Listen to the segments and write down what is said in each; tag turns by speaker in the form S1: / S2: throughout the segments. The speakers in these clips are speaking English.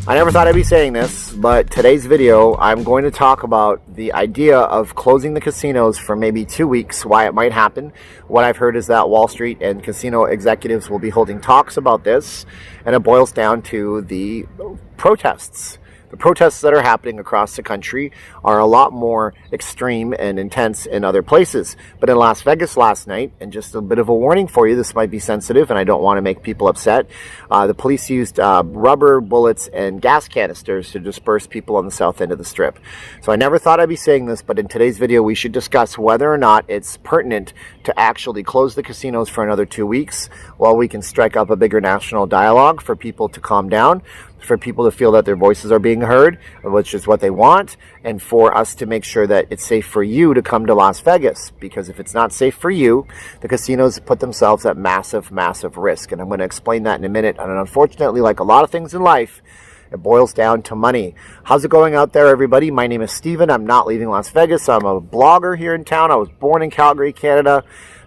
S1: I never thought I'd be saying this, but today's video, I'm going to talk about the idea of closing the casinos for maybe 2 weeks, why it might happen. What I've heard is that Wall Street and casino executives will be holding talks about this, and it boils down to the protests. The protests that are happening across the country are a lot more extreme and intense in other places. But in Las Vegas last night, and just a bit of a warning for you, this might be sensitive and I don't want to make people upset, the police used rubber bullets and gas canisters to disperse people on the south end of the Strip. So I never thought I'd be saying this, but in today's video we should discuss whether or not it's pertinent to actually close the casinos for another 2 weeks while we can strike up a bigger national dialogue for people to calm down, for people to feel that their voices are being heard, which is what they want, and for us to make sure that it's safe for you to come to Las Vegas. Because if it's not safe for you, the casinos put themselves at massive, massive risk. And I'm going to explain that in a minute. And unfortunately, like a lot of things in life, it boils down to money. How's it going out there, everybody? My name is Steven. I'm not leaving Las Vegas. I'm a blogger here in town. I was born in Calgary, Canada.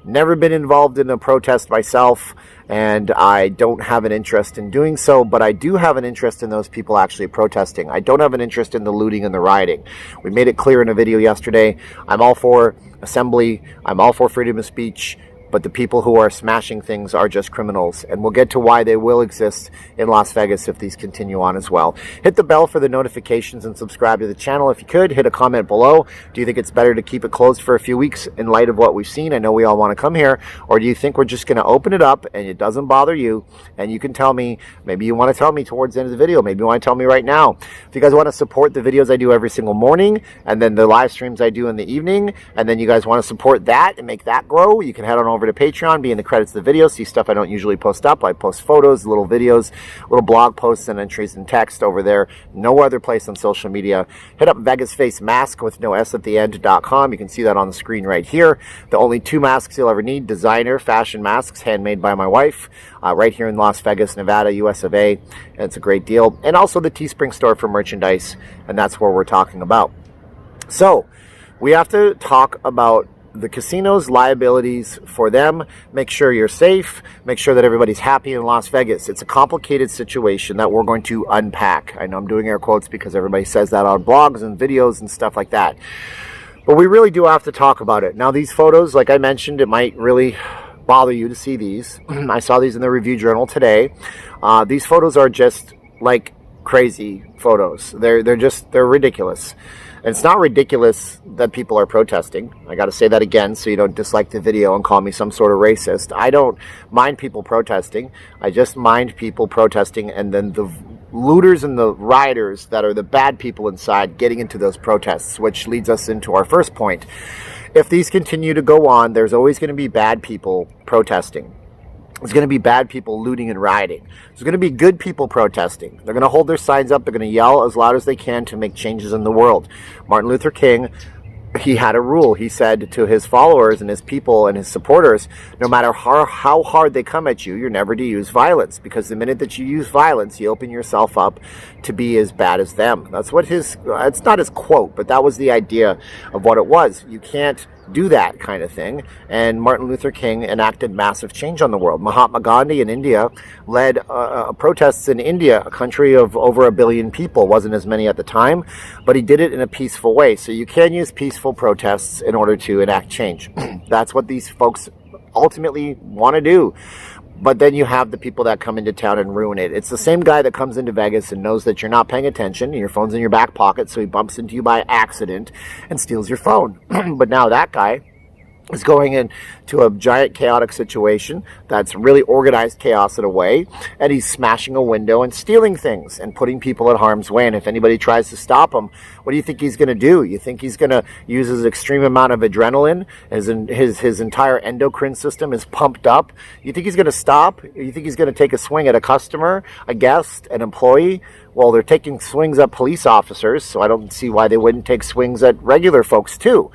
S1: Never been involved in a protest myself, and I don't have an interest in doing so, but I do have an interest in those people actually protesting. I don't have an interest in the looting and the rioting. We made it clear in a video yesterday. I'm all for assembly. I'm all for freedom of speech. But the people who are smashing things are just criminals. And we'll get to why they will exist in Las Vegas if these continue on as well. Hit the bell for the notifications and subscribe to the channel if you could. Hit a comment below. Do you think it's better to keep it closed for a few weeks in light of what we've seen? I know we all want to come here. Or do you think we're just going to open it up and it doesn't bother you? And you can tell me, maybe you want to tell me towards the end of the video. Maybe you want to tell me right now. If you guys want to support the videos I do every single morning, and then the live streams I do in the evening, and then you guys want to support that and make that grow, you can head on over to Patreon, be in the credits of the video, see stuff I don't usually post up. I post photos, little videos, little blog posts and entries in text over there. No other place on social media. Hit up Vegas Face Mask with no S at the end.com. You can see that on the screen right here. The only 2 masks you'll ever need, designer fashion masks, handmade by my wife, right here in Las Vegas, Nevada, US of A. And it's a great deal. And also the Teespring store for merchandise, and that's where we're talking about. So we have to talk about the casinos, liabilities for them, make sure you're safe, make sure that everybody's happy in Las Vegas. It's a complicated situation that we're going to unpack. I know I'm doing air quotes because everybody says that on blogs and videos and stuff like that. But we really do have to talk about it. Now, these photos, like I mentioned, it might really bother you to see these. I saw these in the review journal today. These photos are just like crazy photos. They're ridiculous. And it's not ridiculous that people are protesting. I got to say that again so you don't dislike the video and call me some sort of racist. I don't mind people protesting. I just mind people protesting and then the looters and the rioters that are the bad people inside getting into those protests, which leads us into our first point. If these continue to go on, there's always going to be bad people protesting. There's going to be bad people looting and rioting. There's going to be good people protesting. They're going to hold their signs up. They're going to yell as loud as they can to make changes in the world. Martin Luther King, he had a rule. He said to his followers and his people and his supporters, no matter how hard they come at you, you're never to use violence. Because the minute that you use violence, you open yourself up to be as bad as them. That's what it's not his quote, but that was the idea of what it was. You can't do that kind of thing. And Martin Luther King enacted massive change on the world. Mahatma Gandhi in India led protests in India, a country of over 1 billion people. Wasn't as many at the time, but he did it in a peaceful way. So you can use peaceful protests in order to enact change. That's what these folks ultimately want to do. But then you have the people that come into town and ruin it. It's the same guy that comes into Vegas and knows that you're not paying attention and your phone's in your back pocket, so he bumps into you by accident and steals your phone. But now that guy is going into a giant chaotic situation that's really organized chaos in a way, and he's smashing a window and stealing things and putting people in harm's way. And if anybody tries to stop him, what do you think he's going to do? You think he's going to use his extreme amount of adrenaline, his entire endocrine system is pumped up? You think he's going to stop? You think he's going to take a swing at a customer, a guest, an employee? Well, they're taking swings at police officers, so I don't see why they wouldn't take swings at regular folks too.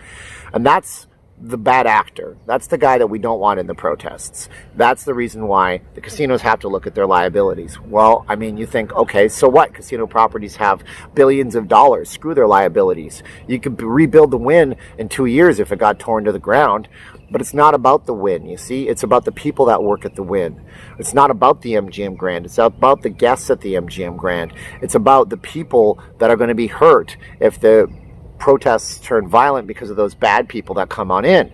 S1: And that's the bad actor. That's the guy that we don't want in the protests. That's the reason why the casinos have to look at their liabilities. Well, I mean, you think, okay, so what? Casino properties have billions of dollars. Screw their liabilities. You could rebuild the Wynn in 2 years if it got torn to the ground. But it's not about the Wynn, you see? It's about the people that work at the Wynn. It's not about the MGM Grand. It's about the guests at the MGM Grand. It's about the people that are going to be hurt if the protests turn violent because of those bad people that come on in.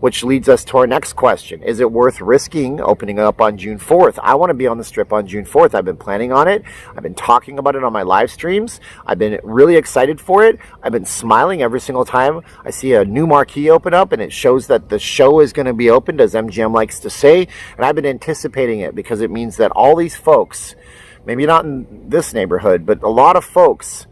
S1: Which leads us to our next question. Is it worth risking opening up on June 4th? I want to be on the Strip on June 4th. I've been planning on it. I've been talking about it on my live streams. I've been really excited for it. I've been smiling every single time I see a new marquee open up and it shows that the show is going to be opened, as MGM likes to say. And I've been anticipating it because it means that all these folks, maybe not in this neighborhood, but a lot of folks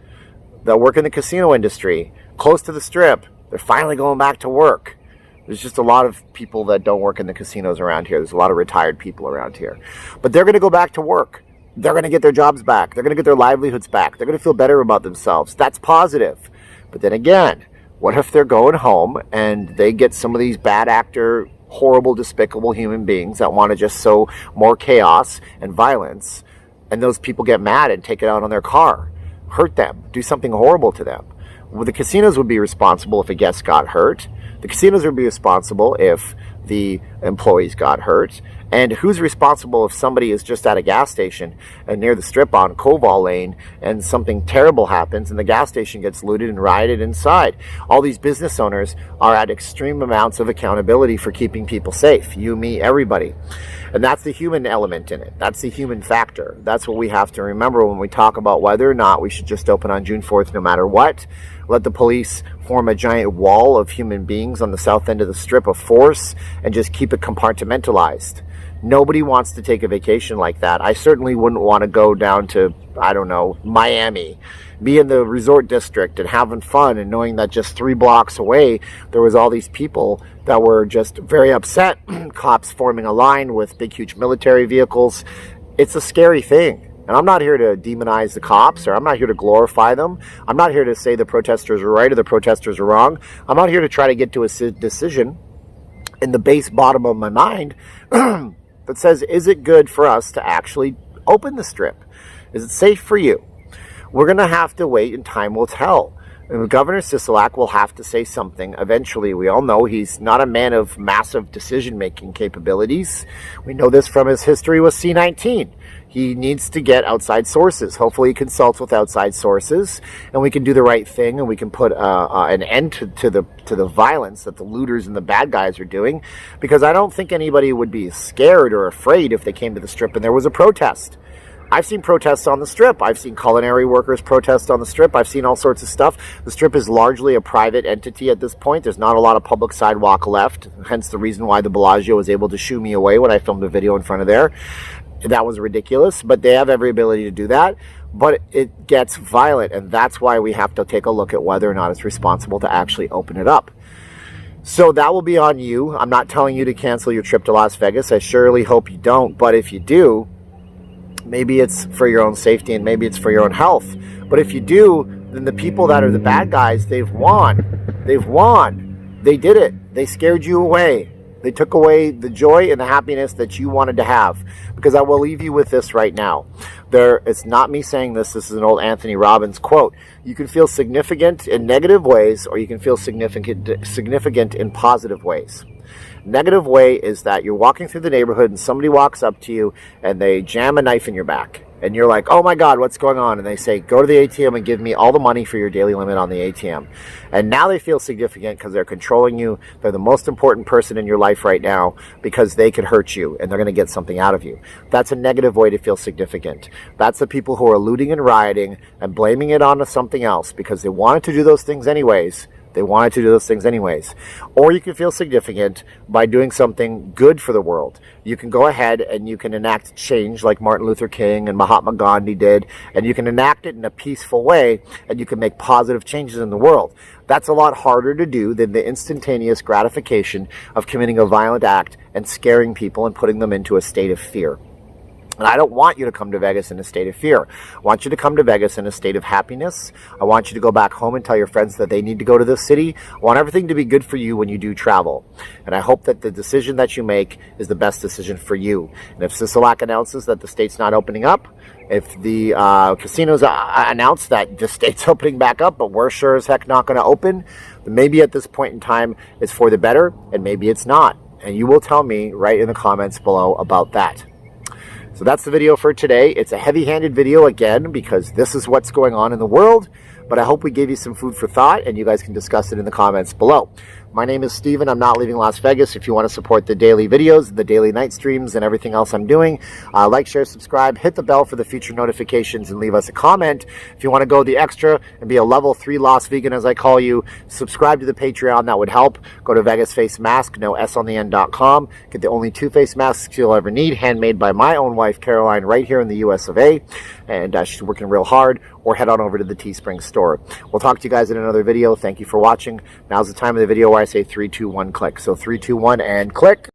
S1: that work in the casino industry close to the Strip, they're finally going back to work. There's just a lot of people that don't work in the casinos around here. There's a lot of retired people around here. But they're going to go back to work. They're going to get their jobs back. They're going to get their livelihoods back. They're going to feel better about themselves. That's positive. But then again, what if they're going home and they get some of these bad actor, horrible, despicable human beings that want to just sow more chaos and violence, and those people get mad and take it out on their car, hurt them, do something horrible to them? Well, the casinos would be responsible if a guest got hurt. The casinos would be responsible if the employees got hurt. And who's responsible if somebody is just at a gas station and near the Strip on Koval Lane and something terrible happens and the gas station gets looted and rioted inside? All these business owners are at extreme amounts of accountability for keeping people safe. You, me, everybody. And that's the human element in it. That's the human factor. That's what we have to remember when we talk about whether or not we should just open on June 4th no matter what. Let the police form a giant wall of human beings on the south end of the Strip of force and just keep it compartmentalized. Nobody wants to take a vacation like that. I certainly wouldn't want to go down to, I don't know, Miami, be in the resort district and having fun and knowing that just 3 blocks away there was all these people that were just very upset. Cops forming a line with big, huge military vehicles. It's a scary thing. And I'm not here to demonize the cops, or I'm not here to glorify them. I'm not here to say the protesters are right or the protesters are wrong. I'm not here to try to get to a decision in the base bottom of my mind that says, is it good for us to actually open the Strip? Is it safe for you? We're going to have to wait, and time will tell. And Governor Sisolak will have to say something eventually. We all know he's not a man of massive decision-making capabilities. We know this from his history with C-19. He needs to get outside sources. Hopefully he consults with outside sources, and we can do the right thing, and we can put an end to the violence that the looters and the bad guys are doing, because I don't think anybody would be scared or afraid if they came to the Strip and there was a protest. I've seen protests on the Strip. I've seen culinary workers protest on the Strip. I've seen all sorts of stuff. The Strip is largely a private entity at this point. There's not a lot of public sidewalk left, hence the reason why the Bellagio was able to shoo me away when I filmed a video in front of there. That was ridiculous, but they have every ability to do that. But it gets violent, and that's why we have to take a look at whether or not it's responsible to actually open it up. So that will be on you. I'm not telling you to cancel your trip to Las Vegas. I surely hope you don't, but if you do, maybe it's for your own safety and maybe it's for your own health. But if you do, then the people that are the bad guys, they've won. They've won. They did it. They scared you away. They took away the joy and the happiness that you wanted to have. Because I will leave you with this right now. It's not me saying this. This is an old Anthony Robbins quote. You can feel significant in negative ways, or you can feel significant in positive ways. Negative way is that you're walking through the neighborhood and somebody walks up to you and they jam a knife in your back. And you're like, oh my God, what's going on? And they say, go to the ATM and give me all the money for your daily limit on the ATM. And now they feel significant because they're controlling you. They're the most important person in your life right now because they could hurt you and they're going to get something out of you. That's a negative way to feel significant. That's the people who are looting and rioting and blaming it on something else because they wanted to do those things anyways. Or you can feel significant by doing something good for the world. You can go ahead and you can enact change like Martin Luther King and Mahatma Gandhi did, and you can enact it in a peaceful way, and you can make positive changes in the world. That's a lot harder to do than the instantaneous gratification of committing a violent act and scaring people and putting them into a state of fear. And I don't want you to come to Vegas in a state of fear. I want you to come to Vegas in a state of happiness. I want you to go back home and tell your friends that they need to go to this city. I want everything to be good for you when you do travel. And I hope that the decision that you make is the best decision for you. And if Sisolak announces that the state's not opening up, if the casinos announce that the state's opening back up, but we're sure as heck not going to open, then maybe at this point in time it's for the better, and maybe it's not. And you will tell me right in the comments below about that. So that's the video for today. It's a heavy-handed video again because this is what's going on in the world, but I hope we gave you some food for thought and you guys can discuss it in the comments below. My name is Steven. I'm not leaving Las Vegas. If you want to support the daily videos, the daily night streams, and everything else I'm doing, like, share, subscribe, hit the bell for the future notifications, and leave us a comment. If you want to go the extra and be a level 3 Lost Vegan, as I call you, subscribe to the Patreon. That would help. Go to VegasFaceMask, no S on the end.com. Get the only 2 face masks you'll ever need, handmade by my own wife, Caroline, right here in the US of A. And she's working real hard. Or head on over to the Teespring store. We'll talk to you guys in another video. Thank you for watching. Now's the time of the video where I say 3, 2, 1, click. So 3, 2, 1, and click.